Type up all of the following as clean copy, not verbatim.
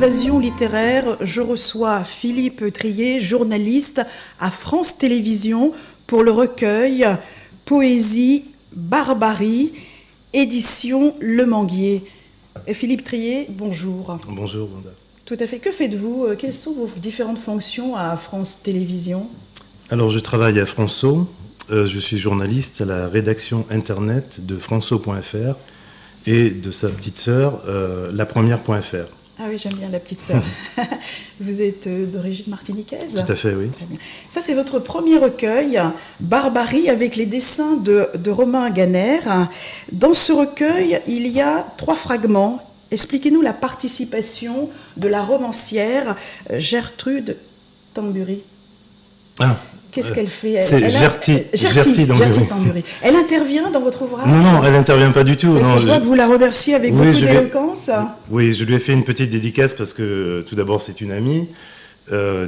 Invasion littéraire, je reçois Philippe Trier, journaliste à France Télévisions, pour le recueil Poésie, Barbarie, édition Le Manguier. Philippe Trier, bonjour. Bonjour, Wanda. Tout à fait. Que faites-vous? Quelles sont vos différentes fonctions à France Télévisions? Alors, je travaille à François. Je suis journaliste à la rédaction internet de François.fr et de sa petite sœur, lapremière.fr. Ah oui, j'aime bien la petite sœur. Vous êtes d'origine martiniquaise? Tout à fait, oui. Très bien. Ça, c'est votre premier recueil, Barbarie, avec les dessins de Romain Ganer. Dans ce recueil, il y a 3 fragments. Expliquez-nous la participation de la romancière Gertrude Tambury. Ah, qu'est-ce qu'elle fait? C'est Gerty Tambury. Elle intervient dans votre ouvrage? Non, elle n'intervient pas du tout. Parce que je vois que vous la remerciez avec beaucoup d'éloquence. Oui, je lui ai fait une petite dédicace parce que tout d'abord c'est une amie,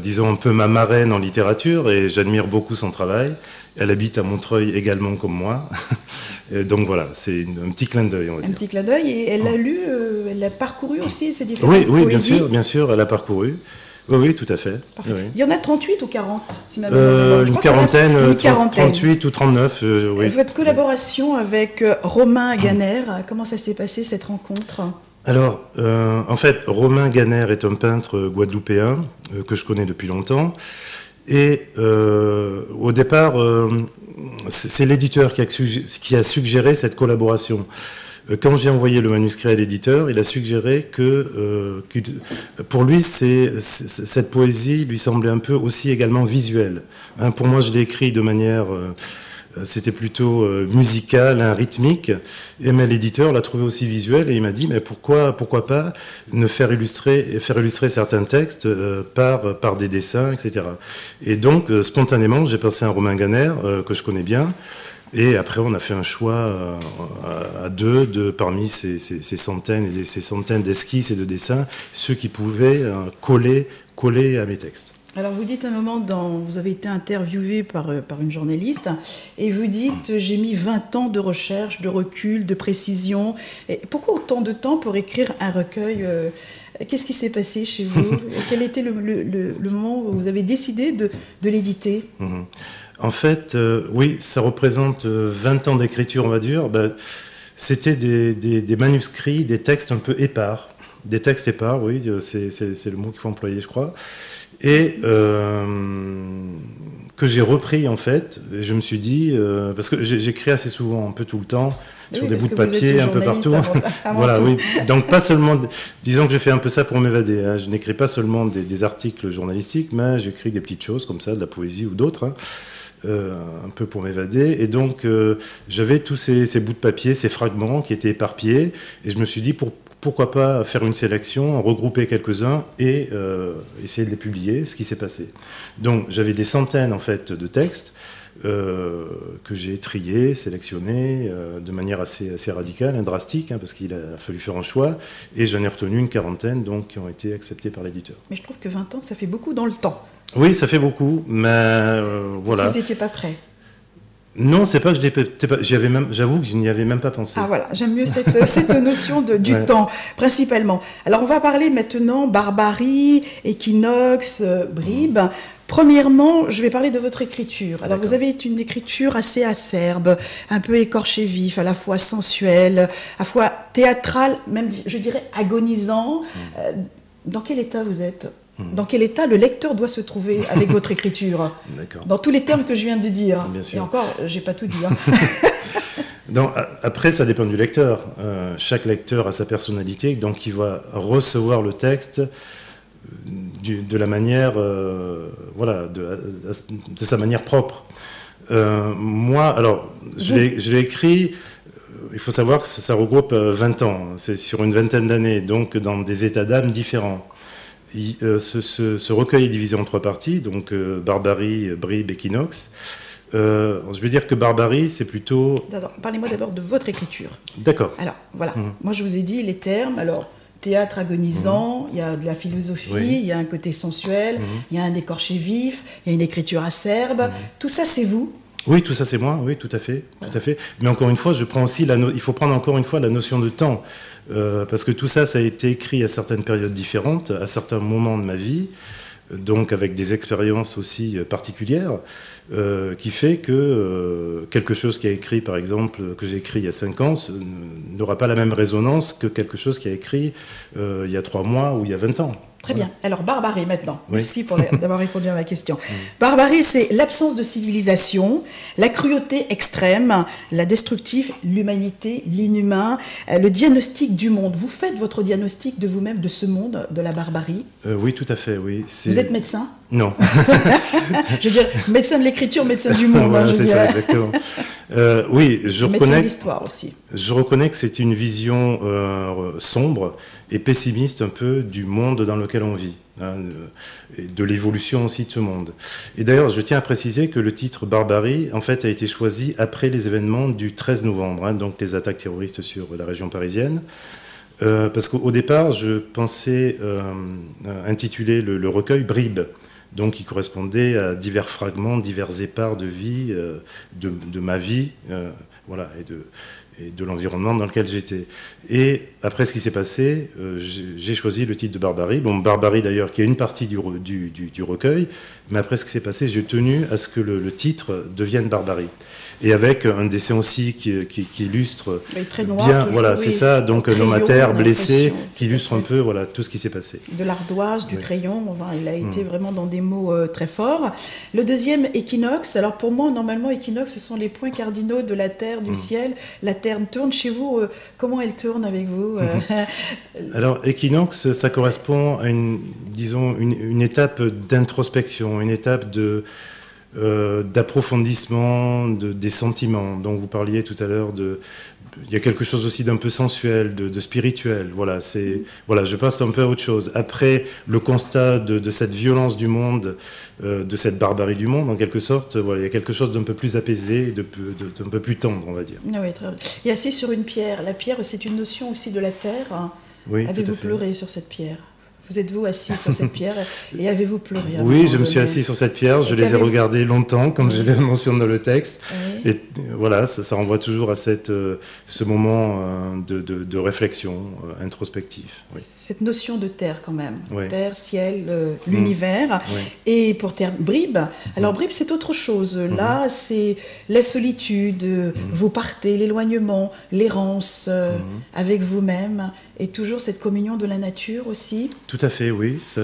disons un peu ma marraine en littérature, et j'admire beaucoup son travail. Elle habite à Montreuil également comme moi. Donc voilà, c'est un petit clin d'œil, on va dire. Un petit clin d'œil, et elle a lu, elle a parcouru aussi ces différentes Oui, poésies. bien sûr, elle a parcouru. Oui, tout à fait. Parfait. Oui. Il y en a 38 ou 40 si une quarantaine, 38 ou 39. Oui. Votre collaboration avec Romain Ganer, comment ça s'est passé cette rencontre? Alors, en fait, Romain Ganer est un peintre guadeloupéen que je connais depuis longtemps. Et au départ, c'est l'éditeur qui a suggéré cette collaboration. Quand j'ai envoyé le manuscrit à l'éditeur, il a suggéré que pour lui, cette poésie lui semblait un peu aussi également visuelle. Hein, pour moi, je l'ai écrit de manière... c'était plutôt musical, rythmique, mais l'éditeur l'a trouvé aussi visuel, et il m'a dit mais pourquoi pas ne faire illustrer certains textes par des dessins, etc. Et donc spontanément j'ai pensé à Romain Ganer que je connais bien, et après on a fait un choix à deux parmi ces centaines et ces centaines d'esquisses et de dessins, ceux qui pouvaient coller à mes textes. Alors vous dites à un moment, vous avez été interviewé par une journaliste, et vous dites j'ai mis 20 ans de recherche, de recul, de précision. Et pourquoi autant de temps pour écrire un recueil? Qu'est-ce qui s'est passé chez vous? Quel était le moment où vous avez décidé de l'éditer? En fait, oui, ça représente 20 ans d'écriture, on va dire. C'était des manuscrits, des textes un peu épars. Des textes épars, oui, c'est le mot qu'il faut employer, je crois. Et que j'ai repris, en fait. Et je me suis dit, parce que j'écris assez souvent, un peu tout le temps, sur des bouts de papier, un peu partout. Voilà, oui. Donc pas seulement, disons que j'ai fait un peu ça pour m'évader. Hein. Je n'écris pas seulement des articles journalistiques, mais j'écris des petites choses comme ça, de la poésie ou d'autres, hein, un peu pour m'évader. Et donc j'avais tous ces bouts de papier, ces fragments qui étaient éparpillés, et je me suis dit pourquoi pas faire une sélection, en regrouper quelques-uns et essayer de les publier, ce qui s'est passé. Donc j'avais des centaines en fait de textes que j'ai triés, sélectionnés de manière assez radicale, drastique, hein, parce qu'il a fallu faire un choix, et j'en ai retenu une quarantaine donc, qui ont été acceptés par l'éditeur. Mais je trouve que 20 ans, ça fait beaucoup dans le temps. Oui, ça fait beaucoup, mais voilà. Parce que vous n'étiez pas prêt. Non, c'est pas que j'avoue que je n'y avais même pas pensé. Ah voilà, j'aime mieux cette notion du temps, principalement. Alors on va parler maintenant Barbarie, Équinoxe, Bribe. Premièrement, je vais parler de votre écriture. Alors vous avez une écriture assez acerbe, un peu écorché vif, à la fois sensuelle, à la fois théâtrale, même je dirais agonisant. Dans quel état vous êtes ? Dans quel état le lecteur doit se trouver avec votre écriture? Dans tous les termes que je viens de dire. Bien sûr. Et encore, j'ai pas tout dit. Hein. Donc, après, ça dépend du lecteur. Chaque lecteur a sa personnalité, donc il va recevoir le texte de la manière, voilà, de sa manière propre. Moi, alors, je l'ai écrit. Il faut savoir que ça regroupe 20 ans. C'est sur une vingtaine d'années, donc dans des états d'âme différents. Ce recueil est divisé en 3 parties, donc Barbarie, Bribe, Équinoxe. Je veux dire que Barbarie, c'est plutôt... Parlez-moi d'abord de votre écriture. D'accord. Alors, voilà. Moi, je vous ai dit les termes. Alors, théâtre agonisant, il y a de la philosophie, il y a un côté sensuel, il y a un écorché vif, il y a une écriture acerbe. Tout ça, c'est vous. Oui, tout ça c'est moi, oui, tout à fait, tout à fait. Mais encore une fois, je prends aussi il faut prendre encore une fois la notion de temps, parce que tout ça, ça a été écrit à certaines périodes différentes, à certains moments de ma vie, donc avec des expériences aussi particulières, qui fait que quelque chose qui a écrit, par exemple, que j'ai écrit il y a 5 ans, n'aura pas la même résonance que quelque chose qui a écrit il y a 3 mois ou il y a 20 ans. Très bien. Alors, barbarie maintenant. Oui. Merci d'avoir répondu à ma question. Barbarie, c'est l'absence de civilisation, la cruauté extrême, la destructive, l'humanité, l'inhumain, le diagnostic du monde. Vous faites votre diagnostic de vous-même, de ce monde, de la barbarie? Oui, tout à fait, oui. Vous êtes médecin? Non. Je veux dire, médecin de l'écriture, médecin du monde. Voilà, hein, c'est ça, exactement. Oui, je médecin reconnais. de l'histoire aussi. Je reconnais que c'est une vision sombre et pessimiste un peu du monde dans lequel on vit, hein, et de l'évolution aussi de ce monde. Et d'ailleurs, je tiens à préciser que le titre Barbarie, en fait, a été choisi après les événements du 13 novembre, hein, donc les attaques terroristes sur la région parisienne. Parce qu'au départ, je pensais intituler le recueil Bribes, donc qui correspondait à divers fragments, divers éparts de vie, de ma vie, voilà, et de l'environnement dans lequel j'étais. Et après ce qui s'est passé, j'ai choisi le titre de Barbarie. Bon, Barbarie d'ailleurs, qui est une partie du recueil, mais après ce qui s'est passé, j'ai tenu à ce que le titre devienne Barbarie. Et avec un dessin aussi qui illustre très noir, bien, toujours, voilà, oui, c'est ça, donc un homme à terre blessé, qui illustre un peu, voilà, tout ce qui s'est passé. De l'ardoise, du crayon, enfin, il a été vraiment dans des mots très forts. Le deuxième, équinoxe. Alors pour moi, normalement, équinoxe, ce sont les points cardinaux de la Terre, du ciel. La Terre tourne. Chez vous, comment elle tourne avec vous Alors, équinoxe, ça correspond à une étape d'introspection, une étape d'approfondissement des sentiments. Donc vous parliez tout à l'heure il y a quelque chose aussi d'un peu sensuel, de spirituel. Voilà, je passe un peu à autre chose. Après le constat de cette violence du monde, de cette barbarie du monde, en quelque sorte, voilà, il y a quelque chose d'un peu plus apaisé, d'un peu plus tendre, on va dire. Oui, très bien. Et assis sur une pierre. La pierre, c'est une notion aussi de la terre. Hein. Oui, avez-vous pleuré sur cette pierre? Vous êtes-vous assis sur cette pierre et avez-vous pleuré? Oui, je me suis assis sur cette pierre, je les ai regardées longtemps, comme je le mentionne dans le texte. Oui. Et voilà, ça renvoie toujours à ce moment de réflexion introspective. Oui. Cette notion de terre quand même, oui. Terre, ciel, l'univers. Oui. Et pour terminer, Bribes, alors Bribes c'est autre chose. Là, c'est la solitude, vous partez, l'éloignement, l'errance avec vous-même. Et toujours cette communion de la nature aussi. Tout à fait, oui. Ça,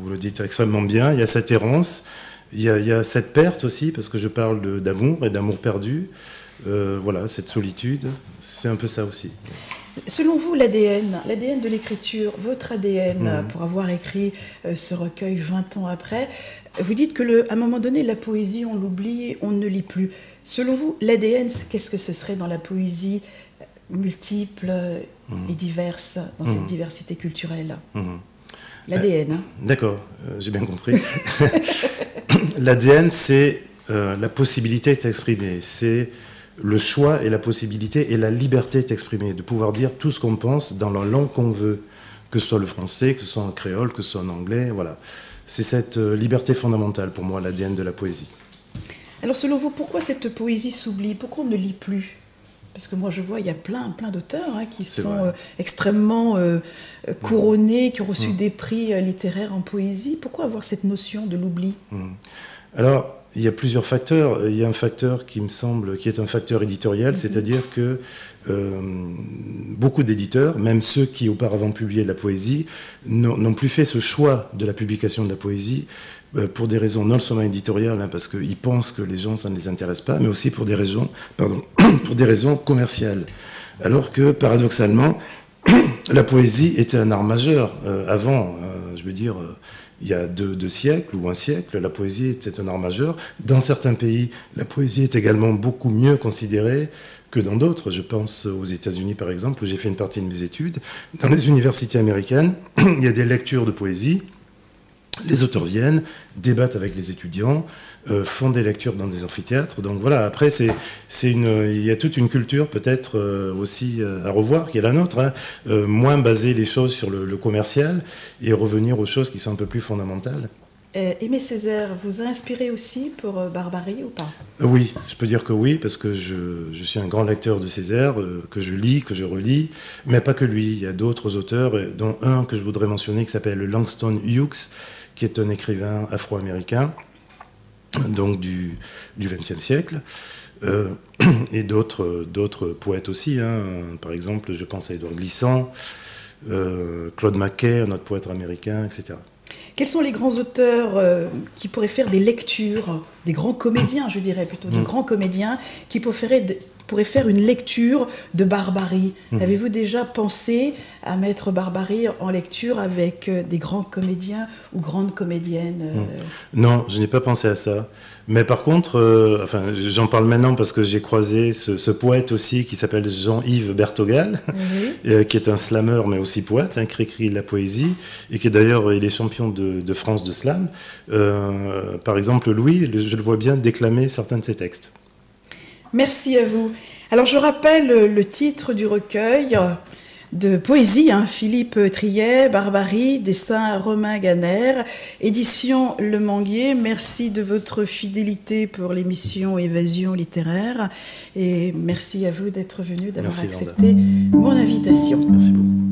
vous le dites extrêmement bien. Il y a cette errance, il y a cette perte aussi, parce que je parle d'amour et d'amour perdu. Voilà, cette solitude, c'est un peu ça aussi. Selon vous, l'ADN de l'écriture, votre ADN, pour avoir écrit ce recueil 20 ans après, vous dites qu'à un moment donné, la poésie, on l'oublie, on ne lit plus. Selon vous, l'ADN, qu'est-ce que ce serait dans la poésie multiple et diverse, dans cette diversité culturelle? L'ADN. Hein. D'accord, j'ai bien compris. L'ADN, c'est la possibilité de s'exprimer, c'est le choix et la possibilité et la liberté de s'exprimer, de pouvoir dire tout ce qu'on pense dans la langue qu'on veut, que ce soit le français, que ce soit en créole, que ce soit en anglais, voilà. C'est cette liberté fondamentale pour moi, l'ADN de la poésie. Alors selon vous, pourquoi cette poésie s'oublie? Pourquoi on ne lit plus? Parce que moi, je vois, il y a plein d'auteurs qui sont extrêmement couronnés, qui ont reçu des prix littéraires en poésie. Pourquoi avoir cette notion de l'oubli? Alors, il y a plusieurs facteurs. Il y a un facteur qui me semble, qui est un facteur éditorial, c'est-à-dire que beaucoup d'éditeurs, même ceux qui auparavant publiaient de la poésie, n'ont plus fait ce choix de la publication de la poésie pour des raisons non seulement éditoriales, parce qu'ils pensent que les gens, ça ne les intéresse pas, mais aussi pour des raisons, pour des raisons commerciales. Alors que, paradoxalement, la poésie était un art majeur avant, je veux dire, il y a deux siècles ou un siècle, la poésie était un art majeur. Dans certains pays, la poésie est également beaucoup mieux considérée que dans d'autres. Je pense aux États-Unis, par exemple, où j'ai fait une partie de mes études. Dans les universités américaines, il y a des lectures de poésie. Les auteurs viennent, débattent avec les étudiants, font des lectures dans des amphithéâtres. Donc voilà, après, il y a toute une culture peut-être aussi à revoir, qui est la nôtre, moins baser les choses sur le commercial et revenir aux choses qui sont un peu plus fondamentales. Aimé Césaire vous a inspiré aussi pour Barbarie ou pas? Oui, je peux dire que oui, parce que je suis un grand lecteur de Césaire, que je lis, que je relis, mais pas que lui. Il y a d'autres auteurs, dont un que je voudrais mentionner qui s'appelle Langston Hughes, qui est un écrivain afro-américain, donc du XXe siècle, et d'autres poètes aussi. Par exemple, je pense à Édouard Glissant, Claude Mackay, un autre poète américain, etc. Quels sont les grands auteurs qui pourraient faire des lectures, des grands comédiens, je dirais plutôt, de grands comédiens qui pourraient faire une lecture de Barbarie? Avez-vous déjà pensé à mettre Barbarie en lecture avec des grands comédiens ou grandes comédiennes? Non, je n'ai pas pensé à ça. Mais par contre, j'en parle maintenant parce que j'ai croisé ce poète aussi qui s'appelle Jean-Yves Bertogal, qui est un slammer mais aussi poète, qui écrit de la poésie et qui d'ailleurs il est champion de France de slam. Par exemple, Louis, je le vois bien déclamer certains de ses textes. Merci à vous. Alors je rappelle le titre du recueil de poésie, Philippe Triet, Barbarie, dessin Romain Ganer, édition Le Manguier. Merci de votre fidélité pour l'émission Évasion littéraire et merci à vous d'être venu, d'avoir accepté mon invitation. Merci beaucoup.